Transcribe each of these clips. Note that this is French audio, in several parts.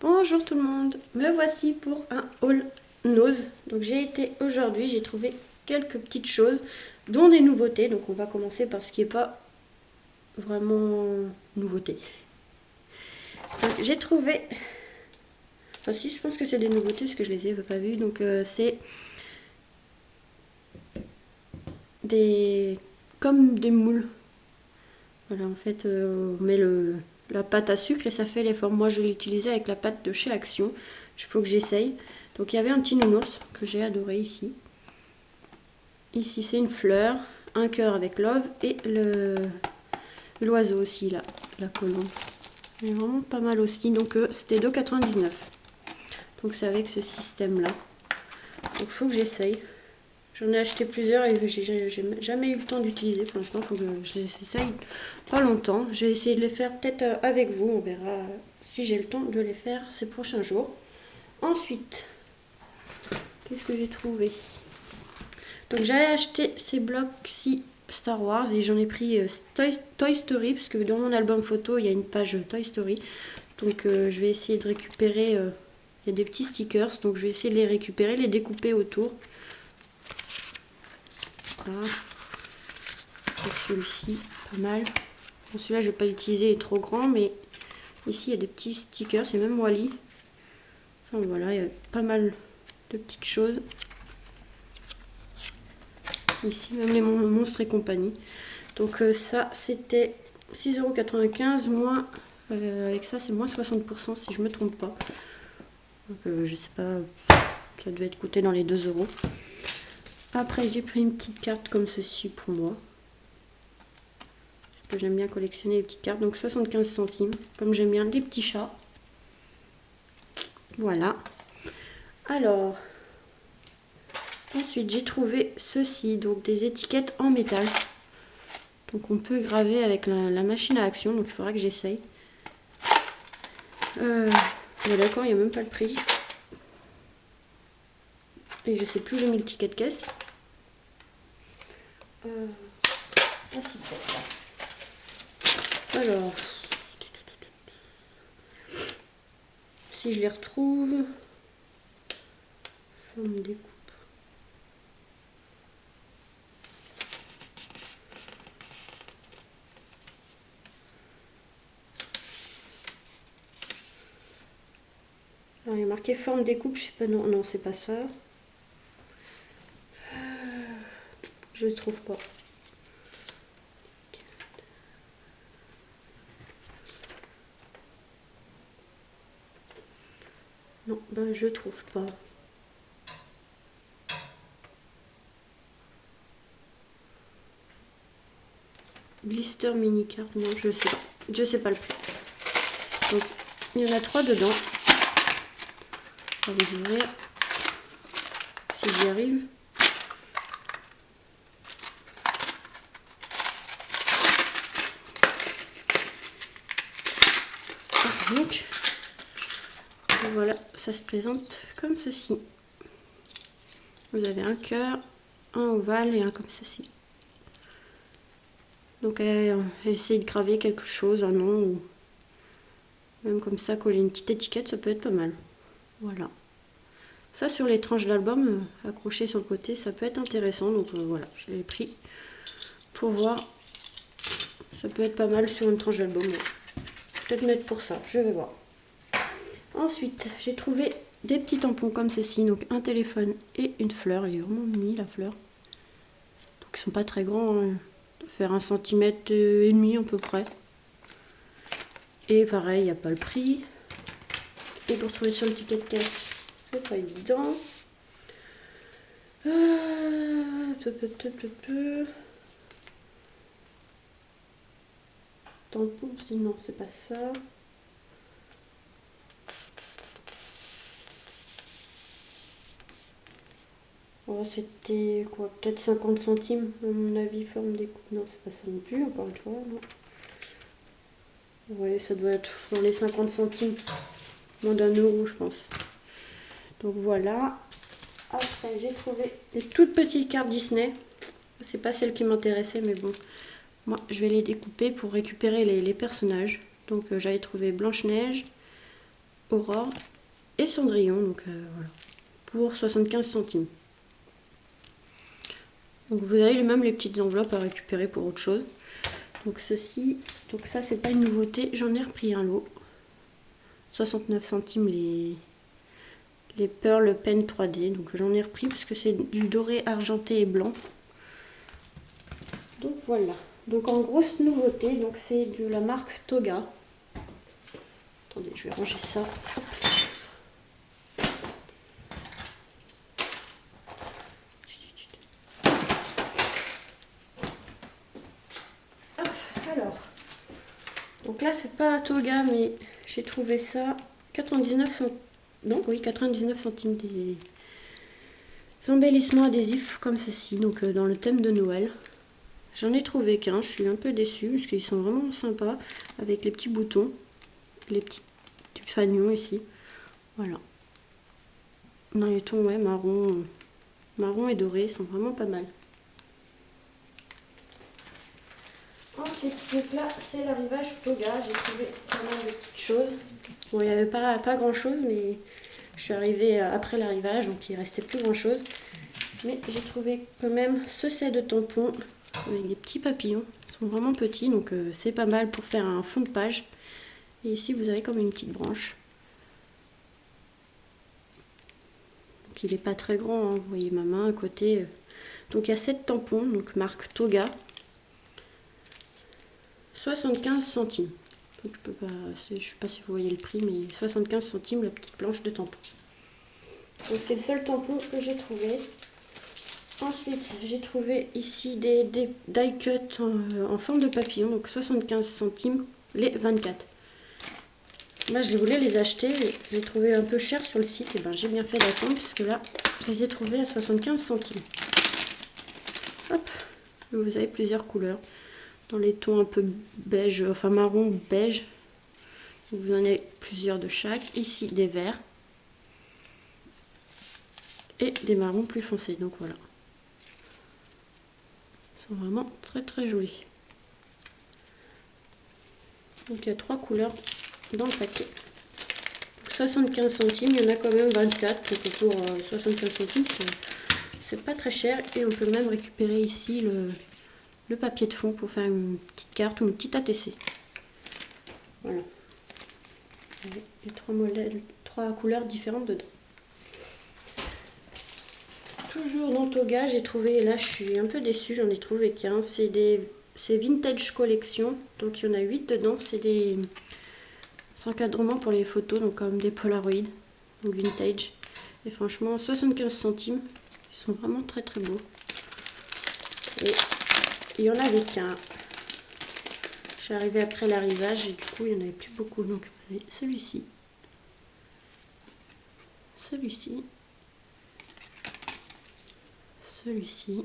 Bonjour tout le monde, me voici pour un haul nose. Donc j'ai été aujourd'hui, j'ai trouvé quelques petites choses, dont des nouveautés. Donc on va commencer par ce qui n'est pas vraiment nouveauté. Donc j'ai trouvé, enfin si je pense que c'est des nouveautés parce que je les ai pas vues. Donc c'est comme des moules. Voilà, en fait on met la pâte à sucre et ça fait les formes. Moi je l'ai utilisé avec la pâte de chez Action. Il faut que j'essaye. Donc il y avait un petit nounours que j'ai adoré ici. Ici c'est une fleur, un cœur avec love et l'oiseau aussi là, la colombe. Elle est vraiment pas mal aussi. Donc c'était 2,99 €. Donc c'est avec ce système là. Donc il faut que j'essaye. J'en ai acheté plusieurs et j'ai jamais eu le temps d'utiliser pour l'instant. Il faut que je les essaye pas longtemps. Je vais essayer de les faire peut-être avec vous. On verra si j'ai le temps de les faire ces prochains jours. Ensuite, qu'est-ce que j'ai trouvé? Donc j'avais acheté ces blocs-ci Star Wars et j'en ai pris Toy Story parce que dans mon album photo il y a une page Toy Story. Donc je vais essayer de récupérer, il y a des petits stickers, donc je vais essayer de les récupérer, les découper autour. Voilà. Celui-ci, pas mal. Bon, celui-là je vais pas l'utiliser, il est trop grand, mais ici il y a des petits stickers, c'est même Wally. Enfin voilà, il y a pas mal de petites choses. Ici même les monstres et compagnie. Donc ça c'était 6,95 € moins avec ça c'est moins 60% si je me trompe pas. Donc je sais pas, ça devait être coûté dans les 2 €. Après j'ai pris une petite carte comme ceci pour moi. Parce que j'aime bien collectionner les petites cartes. Donc 75 centimes. Comme j'aime bien les petits chats. Voilà. Alors ensuite j'ai trouvé ceci, donc des étiquettes en métal. Donc on peut graver avec la machine à action, donc il faudra que j'essaye. Bon, d'accord, il n'y a même pas le prix. Et je sais plus, j'ai mis le ticket de caisse. Alors, si je les retrouve, forme découpe. Alors, il y a marqué forme découpe, je sais pas, non, c'est pas ça. Je ne trouve pas. Non, ben je trouve pas. Blister mini carte, non, je sais pas. Je sais pas le prix. Donc, il y en a 3 dedans. On va les ouvrir. Si j'y arrive. Donc, voilà, ça se présente comme ceci. Vous avez un cœur, un ovale et un comme ceci. Donc essayer de graver quelque chose, un nom, ou même comme ça coller une petite étiquette, ça peut être pas mal. Voilà. Ça sur les tranches d'album accrochées sur le côté, ça peut être intéressant. Donc voilà, je l'ai pris pour voir. Ça peut être pas mal sur une tranche d'album. Peut-être mettre pour ça, je vais voir. Ensuite, j'ai trouvé des petits tampons comme ceci, donc un téléphone et une fleur. Il est vraiment mini la fleur. Donc ils sont pas très grands, hein. Faire 1,5 cm à peu près. Et pareil, il n'y a pas le prix. Et pour trouver sur le ticket de caisse, c'est pas évident. Tampon, non, c'est pas ça. Oh, c'était quoi, peut-être 50 centimes à mon avis, forme des coupes. Non, c'est pas ça non plus, encore une fois. Non. Ouais, ça doit être dans les 50 centimes, moins d'1 € je pense. Donc voilà. Après j'ai trouvé des toutes petites cartes Disney. C'est pas celle qui m'intéressait, mais bon, moi je vais les découper pour récupérer les personnages. Donc j'avais trouvé Blanche-Neige, Aurore et Cendrillon, donc voilà, pour 75 centimes. Donc vous avez même les petites enveloppes à récupérer pour autre chose. Donc ceci, donc ça c'est pas une nouveauté, j'en ai repris un lot. 69 centimes les Pearl Pen 3D, donc j'en ai repris parce que c'est du doré argenté et blanc. Donc voilà, donc en grosse nouveauté, donc c'est de la marque Toga. Attendez, je vais ranger ça. Hop, alors, donc là c'est pas Toga, mais j'ai trouvé ça 99 centimes. Non, oui, 99 centimes des embellissements adhésifs comme ceci, donc dans le thème de Noël. J'en ai trouvé qu'un, je suis un peu déçue parce qu'ils sont vraiment sympas avec les petits boutons, les petits fanions ici. Voilà. Dans les tons ouais, marron et doré, ils sont vraiment pas mal. Ensuite, donc là, c'est l'arrivage Toga. J'ai trouvé pas mal de petites choses. Bon, il n'y avait pas grand chose, mais je suis arrivée après l'arrivage, donc il restait plus grand chose. Mais j'ai trouvé quand même ce set de tampons avec des petits papillons. Ils sont vraiment petits, donc c'est pas mal pour faire un fond de page. Et ici, vous avez comme une petite branche. Donc il n'est pas très grand, hein. Vous voyez ma main à côté. Donc il y a 7 tampons, donc marque Toga. 75 centimes. Donc je ne sais pas si vous voyez le prix, mais 75 centimes la petite planche de tampon. Donc c'est le seul tampon que j'ai trouvé. Ensuite, j'ai trouvé ici des die cut en forme de papillon, donc 75 centimes les 24. Moi, je voulais les acheter, je les trouvais un peu chers sur le site, et ben j'ai bien fait d'attendre, puisque là, je les ai trouvés à 75 centimes. Hop, vous avez plusieurs couleurs, dans les tons un peu beige, enfin marron beige. Vous en avez plusieurs de chaque. Ici, des verts et des marrons plus foncés, donc voilà. Ils sont vraiment très très jolis. Donc il y a 3 couleurs dans le paquet. Donc, 75 centimes, il y en a quand même 24. Donc pour 75 centimes, c'est pas très cher. Et on peut même récupérer ici le papier de fond pour faire une petite carte ou une petite ATC. Voilà. Il y a 3 couleurs différentes dedans. Toujours dans Toga, j'ai trouvé, et là je suis un peu déçue, j'en ai trouvé qu'un. C'est Vintage Collection, donc il y en a 8 dedans. C'est des encadrements pour les photos, donc comme des Polaroid, donc vintage. Et franchement, 75 centimes, ils sont vraiment très très beaux. Et il y en avait qu'un. Je suis arrivée après l'arrivage et du coup il n'y en avait plus beaucoup. Donc vous avez celui-ci, celui-ci, celui-ci.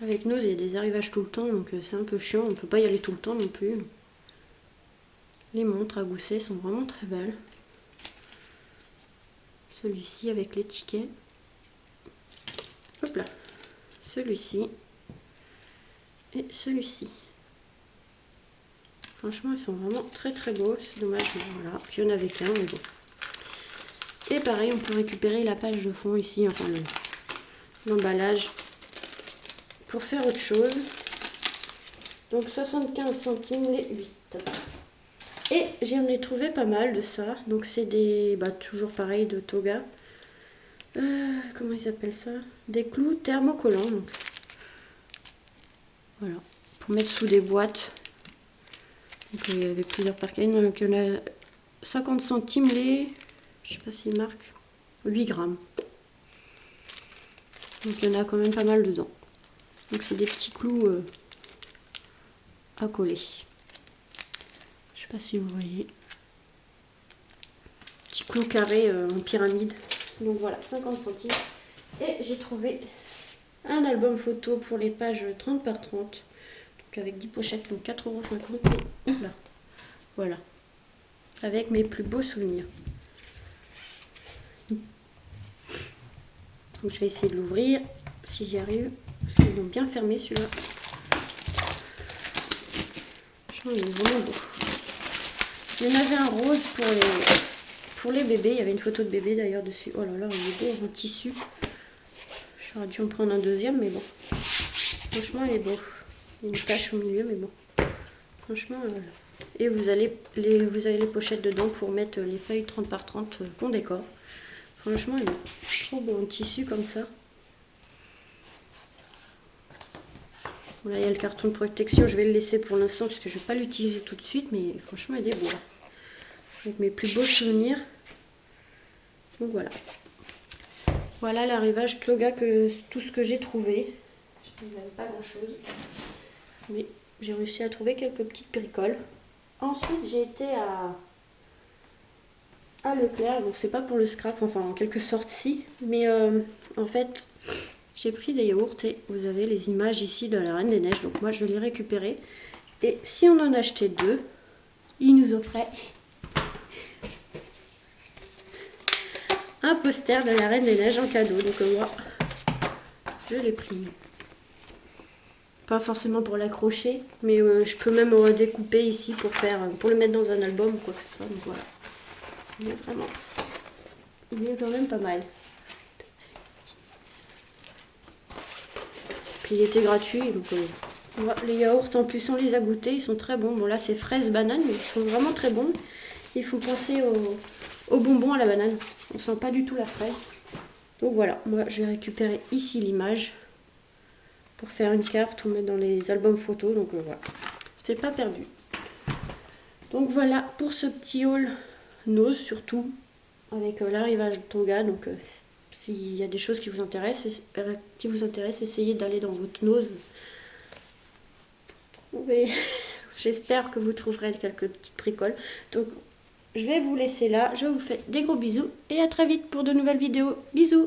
Avec nous, il y a des arrivages tout le temps, donc c'est un peu chiant. On ne peut pas y aller tout le temps non plus. Les montres à gousset sont vraiment très belles. Celui-ci avec les tickets. Hop là. Celui-ci. Et celui-ci. Franchement, ils sont vraiment très très beaux. C'est dommage, voilà, qu'il n'y en avait qu'un, mais bon. Et pareil, on peut récupérer la page de fond ici, enfin l'emballage, pour faire autre chose. Donc 75 centimes les 8. Et j'en ai trouvé pas mal de ça. Donc c'est des, toujours pareil de Toga. Comment ils appellent ça? Des clous thermocollants. Donc. Voilà, pour mettre sous des boîtes. Donc il y avait plusieurs paquets. Donc il y en a 50 centimes les, je sais pas s'ils marquent, 8 grammes. Donc il y en a quand même pas mal dedans. Donc c'est des petits clous à coller. Je sais pas si vous voyez. Petits clous carrés en pyramide. Donc voilà, 50 centimes. Et j'ai trouvé un album photo pour les pages 30 par 30. Donc avec 10 pochettes, donc 4,50 €. Oula. Voilà. Avec mes plus beaux souvenirs. Donc je vais essayer de l'ouvrir si j'y arrive. Parce qu'ils l'ont bien fermé celui-là. Il est vraiment beau. Il y en avait un rose pour les bébés. Il y avait une photo de bébé d'ailleurs dessus. Oh là là, il est beau en tissu. J'aurais dû en prendre un deuxième, mais bon. Franchement, il est beau. Il y a une tache au milieu, mais bon. Franchement, et vous avez les pochettes dedans pour mettre les feuilles 30 par 30 bon décor. Franchement, il est trop beau en tissu comme ça. Voilà, il y a le carton de protection. Je vais le laisser pour l'instant parce que je ne vais pas l'utiliser tout de suite, mais franchement, il est beau. Avec mes plus beaux souvenirs. Donc voilà. Voilà l'arrivage Toga, tout ce que j'ai trouvé. Je n'avais pas grand chose. Mais j'ai réussi à trouver quelques petites bricoles. Ensuite, j'ai été à Leclerc. Bon, c'est pas pour le scrap, enfin en quelque sorte si. Mais en fait, j'ai pris des yaourts et vous avez les images ici de la Reine des Neiges. Donc moi, je vais les récupérer. Et si on en achetait 2, ils nous offraient un poster de la Reine des Neiges en cadeau. Donc moi, je l'ai pris. Pas forcément pour l'accrocher, mais je peux même redécouper ici pour le mettre dans un album ou quoi que ce soit. Donc voilà. Il est quand même pas mal. Puis il était gratuit, donc les yaourts en plus on les a goûtés, ils sont très bons. Bon là c'est fraise banane, mais ils sont vraiment très bons. Ils font penser aux bonbons à la banane. On sent pas du tout la fraise. Donc voilà, moi je vais récupérer ici l'image pour faire une carte ou mettre dans les albums photos. Donc voilà, c'est pas perdu. Donc voilà pour ce petit haul Nose surtout, avec l'arrivage de Tonga. Donc s'il y a des choses qui vous intéressent, essayez d'aller dans votre Nose. J'espère que vous trouverez quelques petites bricoles. Donc je vais vous laisser là. Je vous fais des gros bisous et à très vite pour de nouvelles vidéos. Bisous!